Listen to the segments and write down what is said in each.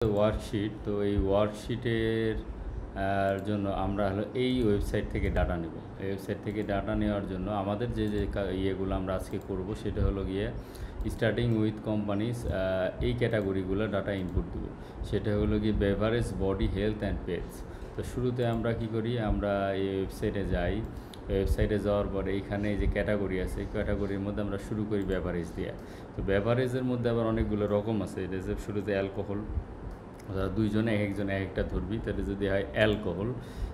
Worksheet. তো এই ওয়ার্কশিটের জন্য আমরা হলো এই ওয়েবসাইট থেকে ডাটা নেব। এই ওয়েবসাইট থেকে ডাটা নেওয়ার জন্য আমাদের যে ইয়েগুলো আমরা আজকে করব সেটা হলো গিয়ে স্টার্টিং উইথ কোম্পানিজ, এই ক্যাটাগরিগুলো ডাটা ইনপুট দেব। সেটা হলো গিয়ে beverage, body, health and pets. তো শুরুতে আমরা কি করি, আমরা এই ওয়েবসাইটে যাই। ওয়েবসাইটে যাওয়ার পরে এইখানে যে ক্যাটাগরি আছে, ক্যাটাগরির মধ্যে আমরা শুরু করি বেভারেজ দিয়ে। তো বেভারেজের মধ্যে আবার অনেকগুলো রকম আছে। এটা যে শুরুতে অ্যালকোহল, দুইজনে একজনে একটা ধরবি, তাহলে যদি হয় অ্যালকোহল,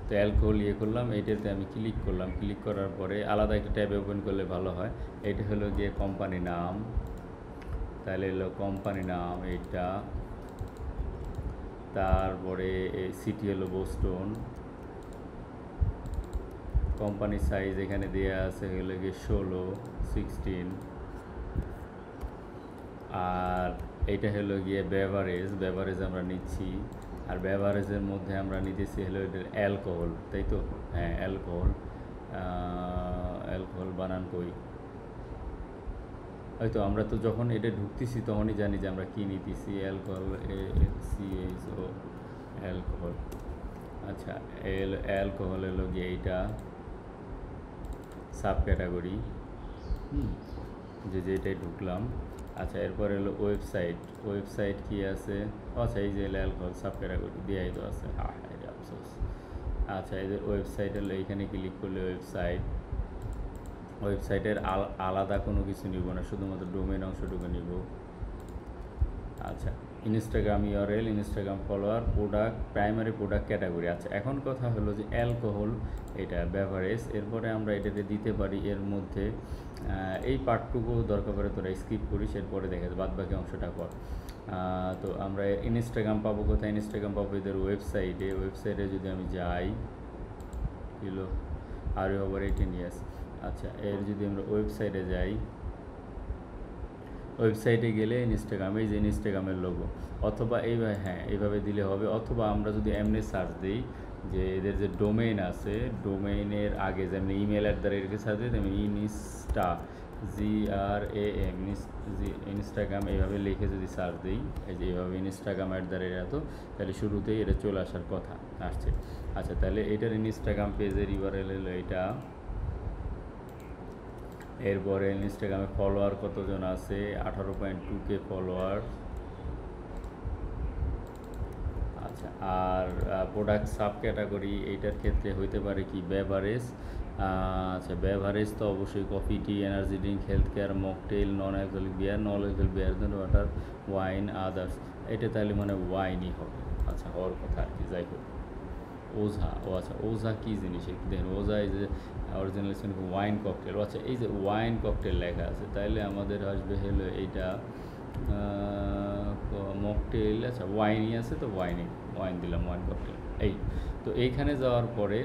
তো অ্যালকোহল ইয়ে করলাম, এইটাতে আমি ক্লিক করলাম। ক্লিক করার পরে আলাদা একটা ট্যাব ওপেন করলে ভালো হয়। এটা হলো গিয়ে কোম্পানি নাম, তাহলে হলো কোম্পানি নাম এইটা। তারপরে সিটি হলো বোস্টন। কোম্পানির সাইজ এখানে দেওয়া আছে হলো গিয়ে 16। আর এইটা হলো গিয়ে বেভারেজ আমরা নিচ্ছি। আর বেভারেজের মধ্যে আমরা নিতেছি হলো এটার অ্যালকোহল, তাই তো? হ্যাঁ, অ্যালকোহল বানান কই? হয়তো আমরা তো যখন এটা ঢুকতেছি তখনই জানি যে আমরা কী নিতেছি। Alcohol, ALCHO, alcohol. আচ্ছা, অ্যালকোহল হলো গিয়ে এইটা সাব ক্যাটাগরি, যেটাই ঢুকলাম। আচ্ছা, এরপর হলো ওয়েবসাইট কি আছে? আচ্ছা, এই যে অ্যালকোহল সাব ক্যাটাগরি দিয়াই তো আছে। হ্যাঁ, এটা আফসোস। আচ্ছা, এই যে ওয়েবসাইট হলো, এইখানে ক্লিক করলে ওয়েবসাইটের আলাদা কোনো কিছু নিব না, শুধুমাত্র ডোমেইন অংশটুকু নিব। আচ্ছা, Instagram URL, Instagram follower, product, primary product category. আচ্ছা, এখন কথা হলো যে অ্যালকোহল এটা বেভারেজ, এরপরে আমরা এটাতে দিতে পারি এর মধ্যে এই পার্টটুকু দরকার পড়ে তোরা স্কিপ করিস, এরপরে দেখা যায় বাদ বাকি অংশটা কর। তো আমরা ইনস্টাগ্রাম পাবো কোথায়? ইনস্টাগ্রাম পাবো এদের ওয়েবসাইটে যদি আমি যাই, কিলো আর ওভার 18 ইয়ার্স। আচ্ছা, এর যদি আমরা ওয়েবসাইটে যাই, ওয়েবসাইটে গেলে ইনস্টাগ্রামে, এই যে ইনস্টাগ্রামের লোগো, অথবা এইভাবে দিলে হবে। অথবা আমরা যদি এমনি সার্চ দিই যে এদের যে ডোমেইন আছে, ডোমেইনের আগে যেমনি ইমেল @ সার্চ দিই, তেমনি GRAM ইনস্টাগ্রাম এইভাবে লিখে যদি সার্চ দিই, এই যে এইভাবে ইনস্টাগ্রাম @ তাহলে শুরুতেই এটা চলে আসার কথা আসছে। আচ্ছা, তাহলে এটার ইনস্টাগ্রাম পেজের ইউআরএল হলো এটা। এরপরে ইনস্টাগ্রামে ফলোয়ার কতজন আছে? 18.2K follower. আচ্ছা, আর প্রোডাক্ট সাব ক্যাটাগরি এইটার ক্ষেত্রে হইতে পারে কি? বেভারেজ। আচ্ছা, বেভারেজ তো অবশ্যই coffee, tea, energy drink, health care, mocktail, non alcoholic beer, water, wine, others. এটা তাহলে মানে ওয়াইনই হবে। আচ্ছা, হওয়ার কথা আর কি, যাই হোক। আচ্ছা, ওঝা কী জিনিস একটু দেখেন। ওঝা এই যে অরিজিনাল ওয়াইন ককটেল। আচ্ছা, এই যে ওয়াইন ককটেল লেখা আছে, তাইলে আমাদের আসবে হলো এইটা মকটেল। আচ্ছা, ওয়াইনই আছে, তো ওয়াইন দিলাম, ওয়াইন ককটেল। এই তো এইখানে যাওয়ার পরে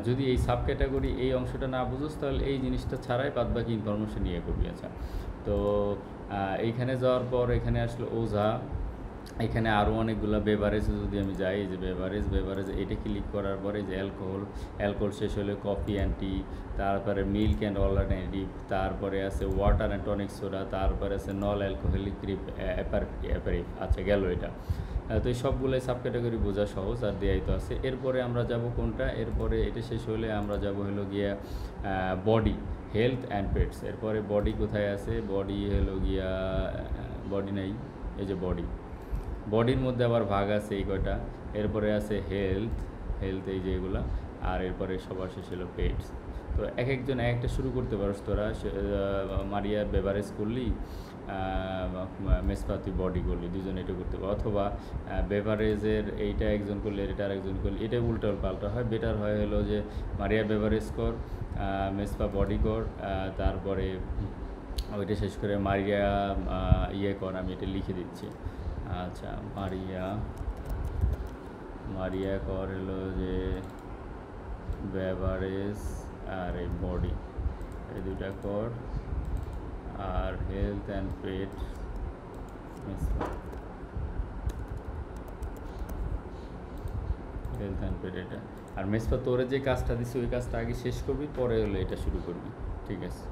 যদি এই সাব ক্যাটাগরি এই অংশটা না বুঝোস, তাহলে এই জিনিসটা ছাড়াই বাদ বাকি ইনফরমেশন নিয়ে করবি। আচ্ছা, তো এইখানে যাওয়ার পর এখানে আসলো ওঝা। এখানে আরও অনেকগুলো বেভারেজে যদি আমি যাই, এই যে বেভারেজ এটা ক্লিক করার পরে যে অ্যালকোহল শেষ হলে কফি অ্যান্ড টি, তারপরে মিল্ক অ্যান্ড অল্টারনেটিভ, তারপরে আছে ওয়াটার অ্যান্ড টনিক সোডা, তারপরে আছে নন অ্যালকোহলিক অ্যাপারিফ। আচ্ছা, গেল এটা। তো এই সবগুলোই সাব ক্যাটাগরি বোঝা সহজ, আর দেয়াই তো আছে। এরপরে আমরা যাব কোনটা? এরপরে এটা শেষ হলে আমরা যাব হলো গিয়া বডি, হেলথ অ্যান্ড পেটস। এরপরে বডি কোথায় আছে? বডি হলো গিয়া বডি নাই, এই যে বডির মধ্যে আবার ভাগ আছে এই কয়টা। এরপরে আছে হেলথ এই যে এগুলা। আর এরপরে সবার শেষ হলো পেটস। তো একজন একটা শুরু করতে পারোস তোরা। মারিয়া বেভারেজ করলি, মেসপাতি বডি করলি, দুজনে এটা করতে পারো। অথবা বেভারেজের এইটা একজন করলে, এটা আরেকজন করলে, এটা উল্টো পাল্টা হয়। বেটার হয় হলো যে মারিয়া বেভারেজ কর, মেসপা বডি কর, তারপরে ওইটা শেষ করে মারিয়া ইয়ে কর। আমি এটা লিখে দিচ্ছি। আচ্ছা, মারিয়া কর হলো যে বেভারেজ, আর এই বডি, এই দুটা কর। আর হেলথ অ্যান্ড পেট, এটা। আর মেসপা তোরে যে কাজটা দিছি ওই কাজটা আগে শেষ করবি, পরে হলো এটা শুরু করবি। ঠিক আছে।